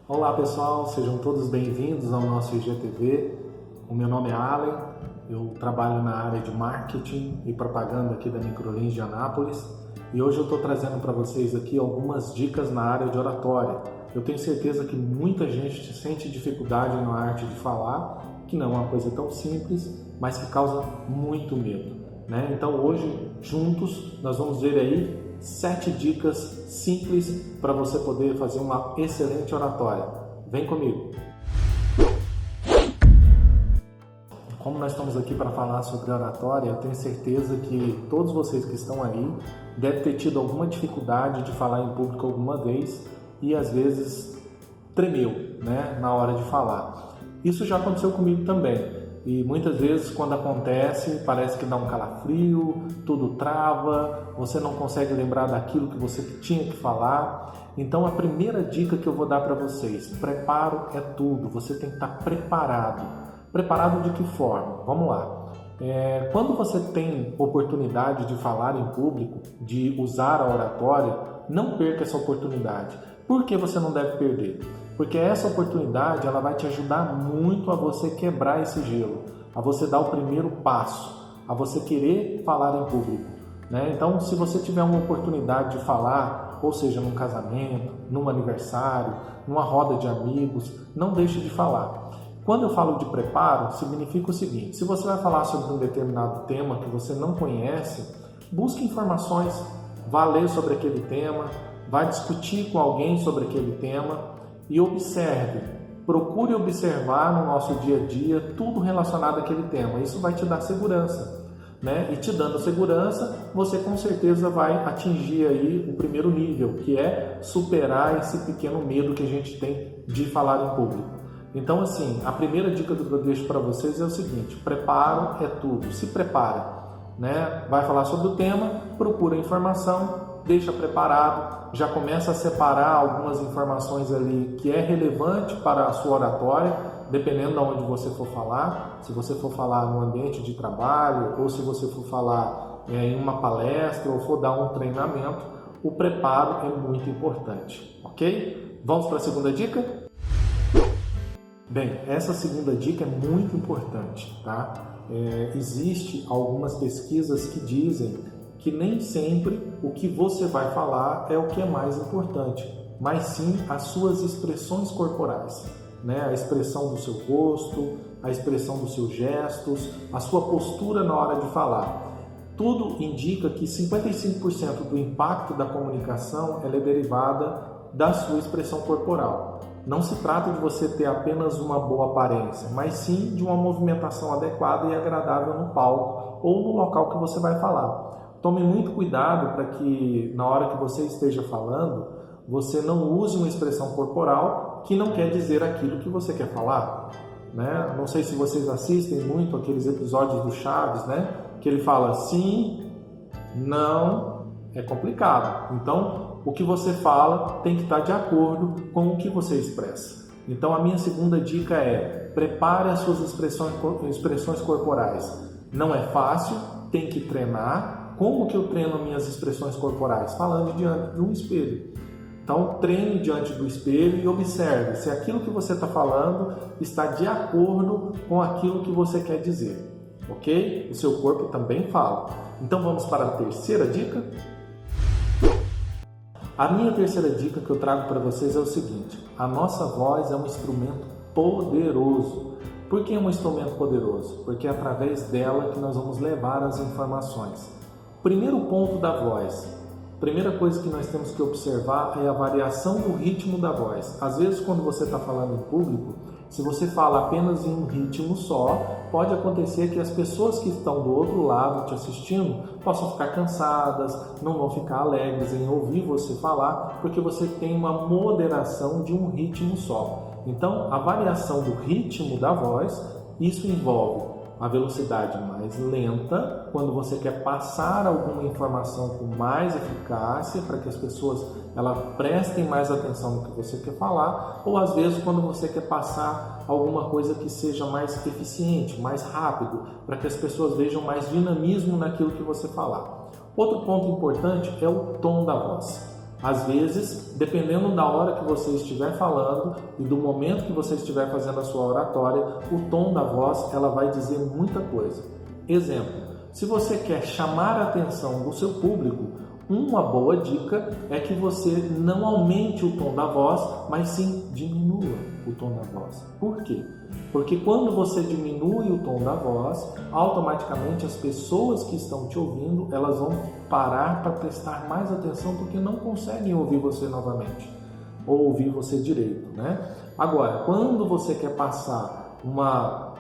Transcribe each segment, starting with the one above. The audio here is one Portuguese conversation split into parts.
Olá pessoal, sejam todos bem-vindos ao nosso IGTV. O meu nome é Allen, eu trabalho na área de marketing e propaganda aqui da Microlins de Anápolis e hoje eu estou trazendo para vocês aqui algumas dicas na área de oratória. Eu tenho certeza que muita gente sente dificuldade na arte de falar, que não é uma coisa tão simples, mas que causa muito medo, né? Então hoje, juntos, nós vamos ver aí 7 dicas simples para você poder fazer uma excelente oratória. Vem comigo! Como nós estamos aqui para falar sobre oratória, eu tenho certeza que todos vocês que estão aí devem ter tido alguma dificuldade de falar em público alguma vez e às vezes tremeu, né, na hora de falar. Isso já aconteceu comigo também. E muitas vezes quando acontece, parece que dá um calafrio, tudo trava, você não consegue lembrar daquilo que você tinha que falar. Então a primeira dica que eu vou dar para vocês, preparo é tudo, você tem que estar preparado. Preparado de que forma? Vamos lá. Quando você tem oportunidade de falar em público, de usar a oratória, não perca essa oportunidade. Por que você não deve perder? Porque essa oportunidade ela vai te ajudar muito a você quebrar esse gelo, a você dar o primeiro passo, a você querer falar em público, né? Então, se você tiver uma oportunidade de falar, ou seja, num casamento, num aniversário, numa roda de amigos, não deixe de falar. Quando eu falo de preparo, significa o seguinte: se você vai falar sobre um determinado tema que você não conhece, busque informações, vá ler sobre aquele tema, vá discutir com alguém sobre aquele tema e observe, procure observar no nosso dia a dia tudo relacionado àquele tema. Isso vai te dar segurança, né? E te dando segurança, você com certeza vai atingir aí o primeiro nível, que é superar esse pequeno medo que a gente tem de falar em público. Então, assim, a primeira dica que eu deixo para vocês é o seguinte: preparo é tudo, se prepara, né? Vai falar sobre o tema, procura informação, deixa preparado, já começa a separar algumas informações ali que é relevante para a sua oratória, dependendo de onde você for falar. Se você for falar no ambiente de trabalho, ou se você for falar em uma palestra, ou for dar um treinamento, o preparo é muito importante, ok? Vamos para a segunda dica? Bem, essa segunda dica é muito importante, tá? Existe algumas pesquisas que dizem que nem sempre o que você vai falar é o que é mais importante, mas sim as suas expressões corporais, né? A expressão do seu rosto, a expressão dos seus gestos, a sua postura na hora de falar. Tudo indica que 55% do impacto da comunicação ela é derivada da sua expressão corporal. Não se trata de você ter apenas uma boa aparência, mas sim de uma movimentação adequada e agradável no palco ou no local que você vai falar. Tome muito cuidado para que, na hora que você esteja falando, você não use uma expressão corporal que não quer dizer aquilo que você quer falar, né? Não sei se vocês assistem muito aqueles episódios do Chaves, né? Que ele fala sim, não, é complicado. Então, o que você fala tem que estar de acordo com o que você expressa. Então, a minha segunda dica é: prepare as suas expressões corporais. Não é fácil, tem que treinar. Como que eu treino minhas expressões corporais? Falando diante de um espelho. Então, treine diante do espelho e observe se aquilo que você está falando está de acordo com aquilo que você quer dizer. Ok? O seu corpo também fala. Então, vamos para a terceira dica? A minha terceira dica que eu trago para vocês é o seguinte: a nossa voz é um instrumento poderoso. Por que é um instrumento poderoso? Porque é através dela que nós vamos levar as informações. Primeiro ponto da voz. Primeira coisa que nós temos que observar é a variação do ritmo da voz. Às vezes, quando você está falando em público, se você fala apenas em um ritmo só, pode acontecer que as pessoas que estão do outro lado te assistindo possam ficar cansadas, não vão ficar alegres em ouvir você falar, porque você tem uma moderação de um ritmo só. Então, a variação do ritmo da voz, isso envolve a velocidade mais lenta, quando você quer passar alguma informação com mais eficácia, para que as pessoas prestem mais atenção no que você quer falar, ou às vezes quando você quer passar alguma coisa que seja mais eficiente, mais rápido, para que as pessoas vejam mais dinamismo naquilo que você falar. Outro ponto importante é o tom da voz. Às vezes, dependendo da hora que você estiver falando e do momento que você estiver fazendo a sua oratória, o tom da voz ela vai dizer muita coisa. Exemplo, se você quer chamar a atenção do seu público, uma boa dica é que você não aumente o tom da voz, mas sim diminua o tom da voz. Por quê? Porque quando você diminui o tom da voz, automaticamente as pessoas que estão te ouvindo, elas vão parar para prestar mais atenção porque não conseguem ouvir você novamente ou ouvir você direito, né? Agora, quando você quer passar uma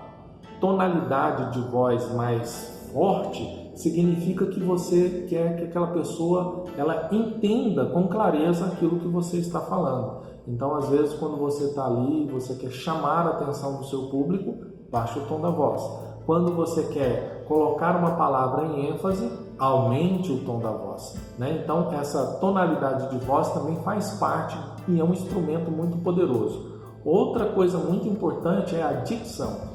tonalidade de voz mais forte, significa que você quer que aquela pessoa ela entenda com clareza aquilo que você está falando. Então, às vezes, quando você está ali, você quer chamar a atenção do seu público, baixa o tom da voz. Quando você quer colocar uma palavra em ênfase, aumente o tom da voz, né? Então, essa tonalidade de voz também faz parte e é um instrumento muito poderoso. Outra coisa muito importante é a dicção.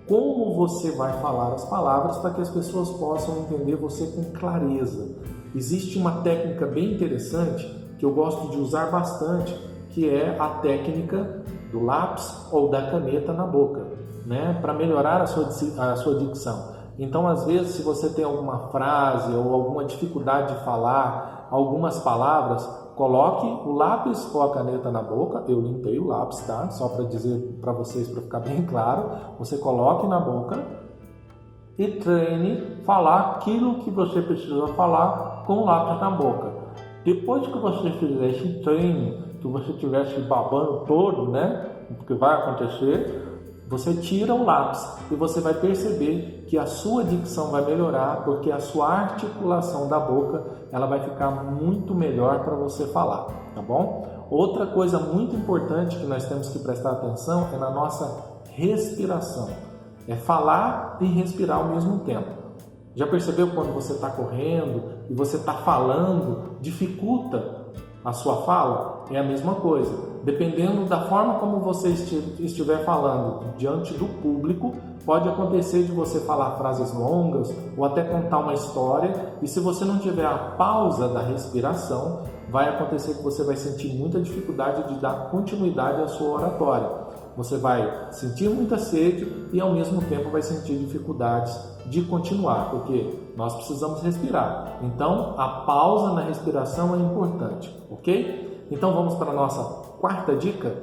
Como você vai falar as palavras para que as pessoas possam entender você com clareza. Existe uma técnica bem interessante que eu gosto de usar bastante, que é a técnica do lápis ou da caneta na boca, né? Para melhorar a sua dicção. Então, às vezes, se você tem alguma frase ou alguma dificuldade de falar algumas palavras, coloque o lápis ou a caneta na boca. Eu limpei o lápis, tá? Só para dizer para vocês, para ficar bem claro. Você coloque na boca e treine falar aquilo que você precisa falar com o lápis na boca. Depois que você fizer esse treino, que você estiver se babando todo, né? O que vai acontecer, você tira o lápis e você vai perceber que a sua dicção vai melhorar, porque a sua articulação da boca ela vai ficar muito melhor para você falar, tá bom? Outra coisa muito importante que nós temos que prestar atenção é na nossa respiração. É falar e respirar ao mesmo tempo. Já percebeu quando você está correndo e você está falando, dificulta a sua fala? É a mesma coisa. Dependendo da forma como você estiver falando diante do público, pode acontecer de você falar frases longas ou até contar uma história, e se você não tiver a pausa da respiração, vai acontecer que você vai sentir muita dificuldade de dar continuidade à sua oratória. Você vai sentir muita sede e ao mesmo tempo vai sentir dificuldades de continuar, porque nós precisamos respirar. Então, a pausa na respiração é importante, ok? Então vamos para a nossa quarta dica?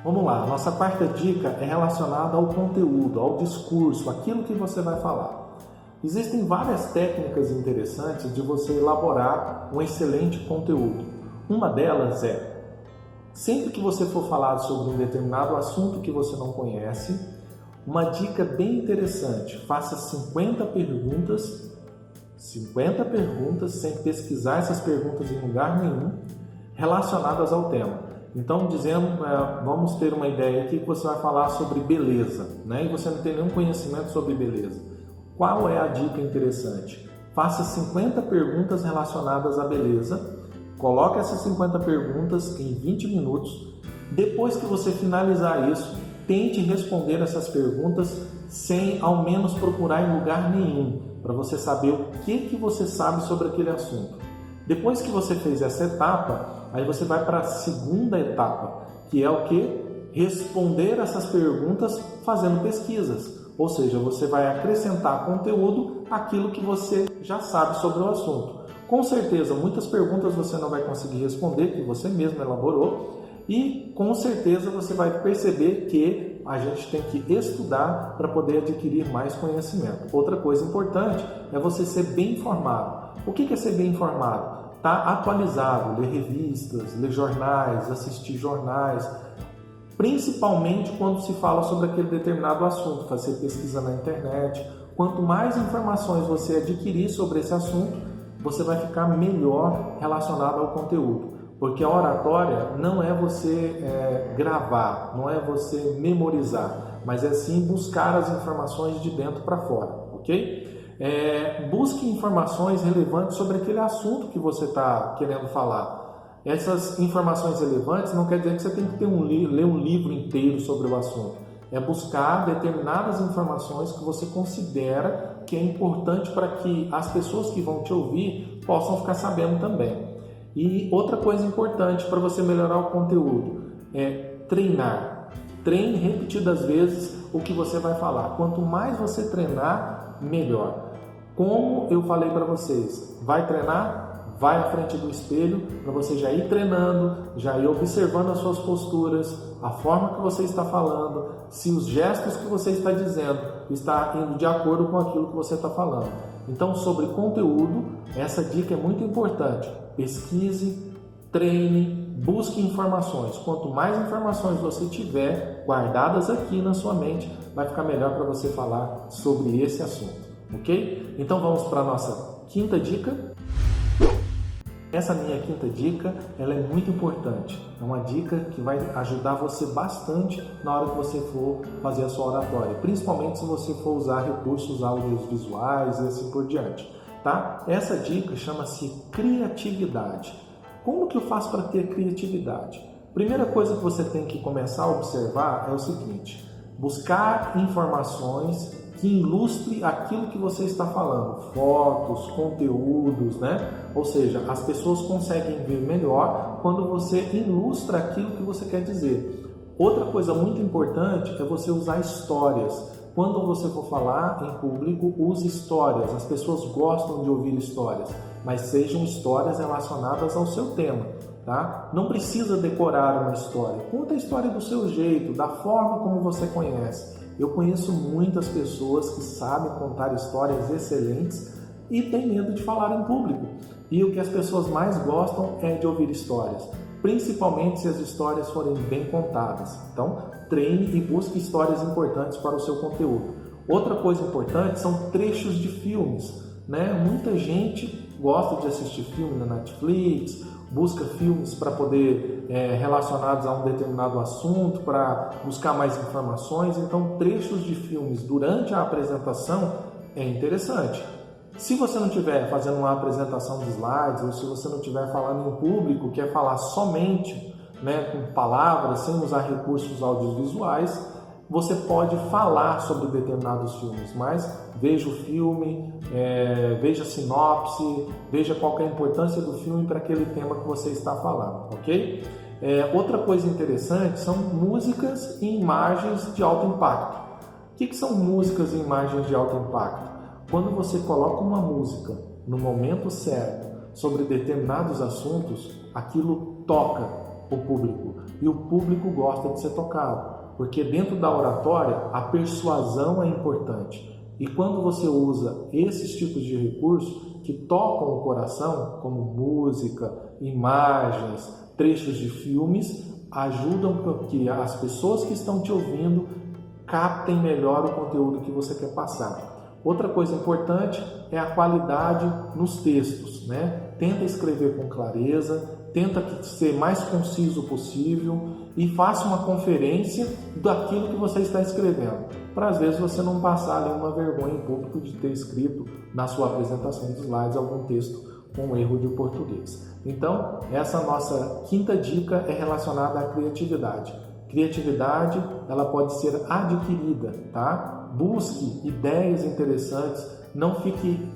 Vamos lá, a nossa quarta dica é relacionada ao conteúdo, ao discurso, aquilo que você vai falar. Existem várias técnicas interessantes de você elaborar um excelente conteúdo. Uma delas é, sempre que você for falar sobre um determinado assunto que você não conhece, uma dica bem interessante, faça 50 perguntas sem pesquisar essas perguntas em lugar nenhum, relacionadas ao tema. Então, vamos ter uma ideia aqui que você vai falar sobre beleza, né? E você não tem nenhum conhecimento sobre beleza. Qual é a dica interessante? Faça 50 perguntas relacionadas à beleza, coloque essas 50 perguntas em 20 minutos. Depois que você finalizar isso, tente responder essas perguntas sem ao menos procurar em lugar nenhum, para você saber o que você sabe sobre aquele assunto. Depois que você fez essa etapa, aí você vai para a segunda etapa, que é o que? Responder essas perguntas fazendo pesquisas. Ou seja, você vai acrescentar conteúdo àquilo que você já sabe sobre o assunto. Com certeza, muitas perguntas você não vai conseguir responder, que você mesmo elaborou, e com certeza você vai perceber que a gente tem que estudar para poder adquirir mais conhecimento. Outra coisa importante é você ser bem informado. O que é ser bem informado? Estar atualizado, ler revistas, ler jornais, assistir jornais, principalmente quando se fala sobre aquele determinado assunto, fazer pesquisa na internet. Quanto mais informações você adquirir sobre esse assunto, você vai ficar melhor relacionado ao conteúdo. Porque a oratória não é você gravar, não é você memorizar, mas é sim buscar as informações de dentro para fora, ok? Busque informações relevantes sobre aquele assunto que você está querendo falar. Essas informações relevantes não quer dizer que você tem que ler um livro inteiro sobre o assunto. É buscar determinadas informações que você considera que é importante para que as pessoas que vão te ouvir possam ficar sabendo também. E outra coisa importante para você melhorar o conteúdo é treinar. Treine repetidas vezes o que você vai falar. Quanto mais você treinar, melhor. Como eu falei para vocês, vai treinar? Vai à frente do espelho para você já ir treinando, já ir observando as suas posturas, a forma que você está falando, se os gestos que você está dizendo está indo de acordo com aquilo que você está falando. Então, sobre conteúdo, essa dica é muito importante. Pesquise, treine, busque informações. Quanto mais informações você tiver guardadas aqui na sua mente, vai ficar melhor para você falar sobre esse assunto, ok? Então vamos para a nossa quinta dica. Essa minha quinta dica, ela é muito importante. É uma dica que vai ajudar você bastante na hora que você for fazer a sua oratória, principalmente se você for usar recursos audiovisuais e assim por diante, tá? Essa dica chama-se criatividade. Como que eu faço para ter criatividade? Primeira coisa que você tem que começar a observar é o seguinte: buscar informações que ilustre aquilo que você está falando, fotos, conteúdos, né? Ou seja, as pessoas conseguem ver melhor quando você ilustra aquilo que você quer dizer. Outra coisa muito importante é você usar histórias. Quando você for falar em público, use histórias. As pessoas gostam de ouvir histórias, mas sejam histórias relacionadas ao seu tema, tá? Não precisa decorar uma história. Conta a história do seu jeito, da forma como você conhece. Eu conheço muitas pessoas que sabem contar histórias excelentes e têm medo de falar em público. E o que as pessoas mais gostam é de ouvir histórias, principalmente se as histórias forem bem contadas. Então, treine e busque histórias importantes para o seu conteúdo. Outra coisa importante são trechos de filmes, né? Muita gente gosta de assistir filme na Netflix, busca filmes para poder relacionados a um determinado assunto, para buscar mais informações. Então, trechos de filmes durante a apresentação é interessante. Se você não estiver fazendo uma apresentação de slides, ou se você não estiver falando em público, quer falar somente, né, com palavras, sem usar recursos audiovisuais, você pode falar sobre determinados filmes, mas veja o filme, veja a sinopse, veja qual é a importância do filme para aquele tema que você está falando, ok? Outra coisa interessante são músicas e imagens de alto impacto. O que são músicas e imagens de alto impacto? Quando você coloca uma música no momento certo sobre determinados assuntos, aquilo toca o público e o público gosta de ser tocado. Porque dentro da oratória, a persuasão é importante. E quando você usa esses tipos de recursos que tocam o coração, como música, imagens, trechos de filmes, ajudam para que as pessoas que estão te ouvindo captem melhor o conteúdo que você quer passar. Outra coisa importante é a qualidade nos textos, né? Tenta escrever com clareza, tenta ser mais conciso possível e faça uma conferência daquilo que você está escrevendo, para às vezes você não passar ali uma vergonha em público de ter escrito na sua apresentação de slides algum texto com erro de português. Então, essa nossa quinta dica é relacionada à criatividade. Criatividade, ela pode ser adquirida, tá? Busque ideias interessantes, não fique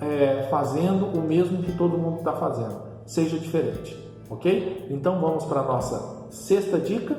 fazendo o mesmo que todo mundo está fazendo. Seja diferente, ok? Então vamos para a nossa sexta dica.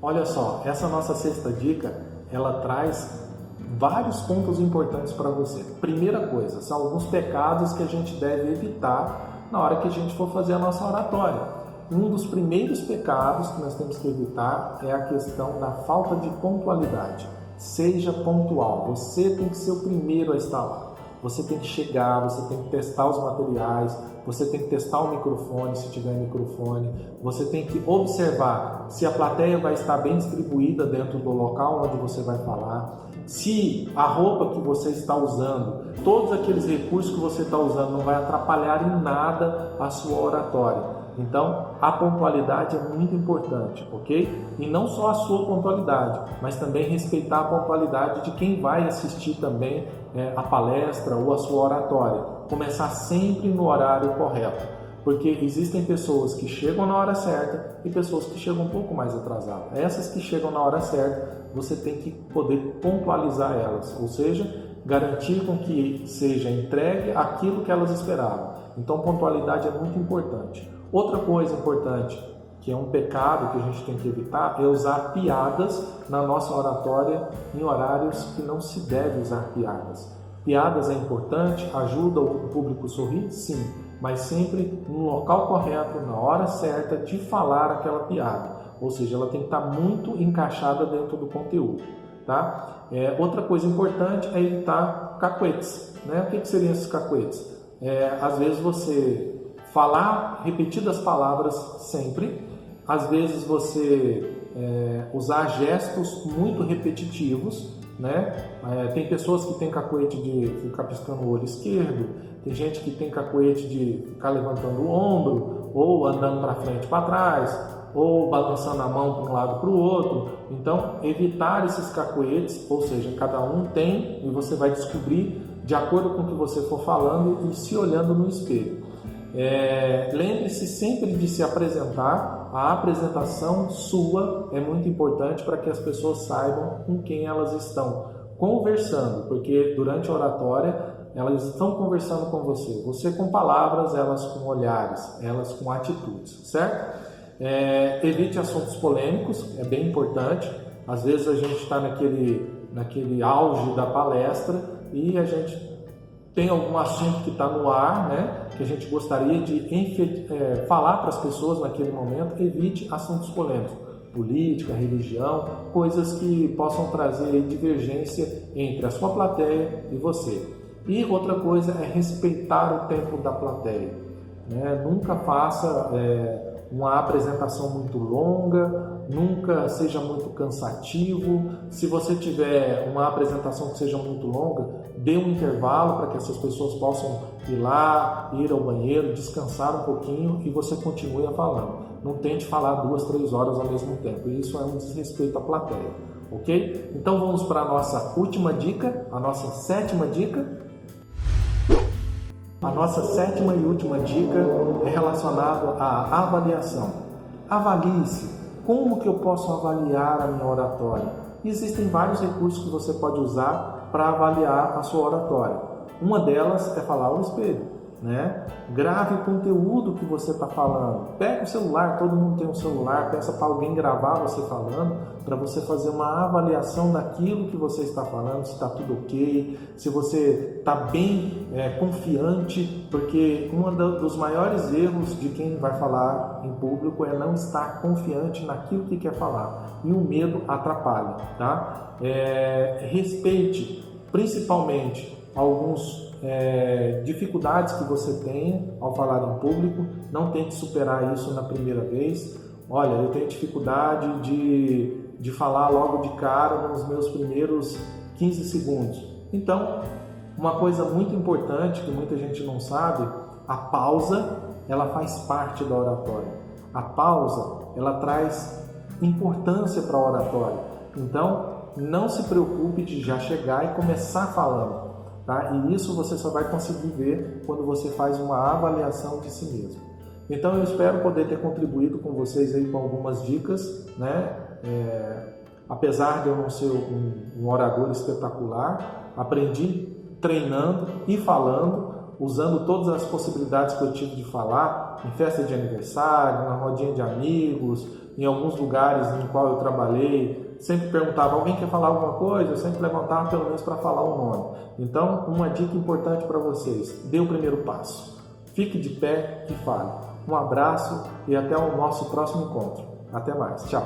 Olha só, essa nossa sexta dica, ela traz vários pontos importantes para você. Primeira coisa, são alguns pecados que a gente deve evitar na hora que a gente for fazer a nossa oratória. Um dos primeiros pecados que nós temos que evitar é a questão da falta de pontualidade. Seja pontual, você tem que ser o primeiro a estar lá. Você tem que chegar, você tem que testar os materiais, você tem que testar o microfone, se tiver microfone, você tem que observar se a plateia vai estar bem distribuída dentro do local onde você vai falar, se a roupa que você está usando, todos aqueles recursos que você está usando não vai atrapalhar em nada a sua oratória. Então, a pontualidade é muito importante, ok? E não só a sua pontualidade, mas também respeitar a pontualidade de quem vai assistir também a palestra ou a sua oratória. Começar sempre no horário correto, porque existem pessoas que chegam na hora certa e pessoas que chegam um pouco mais atrasadas. Essas que chegam na hora certa, você tem que poder pontualizar elas, ou seja, garantir com que seja entregue aquilo que elas esperavam. Então, pontualidade é muito importante. Outra coisa importante, que é um pecado que a gente tem que evitar, é usar piadas na nossa oratória em horários que não se deve usar piadas. Piadas é importante, ajuda o público a sorrir, sim, mas sempre no local correto, na hora certa de falar aquela piada. Ou seja, ela tem que estar muito encaixada dentro do conteúdo. Tá? Outra coisa importante é evitar cacuetes. Né? O que seriam esses cacuetes? Às vezes você falar repetidas palavras sempre, às vezes você usar gestos muito repetitivos, né? Tem pessoas que têm cacuete de ficar piscando o olho esquerdo, tem gente que tem cacuete de ficar levantando o ombro, ou andando para frente e para trás, ou balançando a mão para um lado para o outro. Então, evitar esses cacuetes, ou seja, cada um tem, e você vai descobrir de acordo com o que você for falando e se olhando no espelho. Lembre-se sempre de se apresentar. A apresentação sua é muito importante para que as pessoas saibam com quem elas estão conversando, porque durante a oratória elas estão conversando com você com palavras, elas com olhares, elas com atitudes, certo? Evite assuntos polêmicos, é bem importante. Às vezes a gente está naquele auge da palestra e a gente tem algum assunto que está no ar, né, que a gente gostaria de falar para as pessoas naquele momento. Evite assuntos polêmicos, política, religião, coisas que possam trazer divergência entre a sua plateia e você. E outra coisa é respeitar o tempo da plateia. Né? Nunca faça uma apresentação muito longa, nunca seja muito cansativo. Se você tiver uma apresentação que seja muito longa, dê um intervalo para que essas pessoas possam ir lá, ir ao banheiro, descansar um pouquinho e você continue falando. Não tente falar 2, 3 horas ao mesmo tempo, isso é um desrespeito à plateia, ok? Então vamos para a nossa última dica, a nossa 7ª dica. A nossa 7ª e última dica é relacionada à avaliação. Avalie-se. Como que eu posso avaliar a minha oratória? Existem vários recursos que você pode usar para avaliar a sua oratória. Uma delas é falar ao espelho, né? Grave o conteúdo que você está falando. Pega o celular, todo mundo tem um celular, peça para alguém gravar você falando, para você fazer uma avaliação daquilo que você está falando, se está tudo ok, se você está bem confiante, porque um dos maiores erros de quem vai falar em público é não estar confiante naquilo que quer falar, e o medo atrapalha, tá? Respeite principalmente alguns dificuldades que você tenha ao falar em público. Não tente superar isso na primeira vez. Olha, eu tenho dificuldade de falar logo de cara nos meus primeiros 15 segundos. Então, uma coisa muito importante que muita gente não sabe, a pausa, ela faz parte da oratória. A pausa, ela traz importância para a oratória. Então, não se preocupe de já chegar e começar falando. Tá? E isso você só vai conseguir ver quando você faz uma avaliação de si mesmo. Então eu espero poder ter contribuído com vocês aí com algumas dicas, né? Apesar de eu não ser um orador espetacular, aprendi treinando e falando, usando todas as possibilidades que eu tive de falar, em festa de aniversário, na rodinha de amigos, em alguns lugares em qual eu trabalhei. Sempre perguntava, alguém quer falar alguma coisa? Eu sempre levantava pelo menos para falar o nome. Então, uma dica importante para vocês, dê o primeiro passo. Fique de pé e fale. Um abraço e até o nosso próximo encontro. Até mais. Tchau.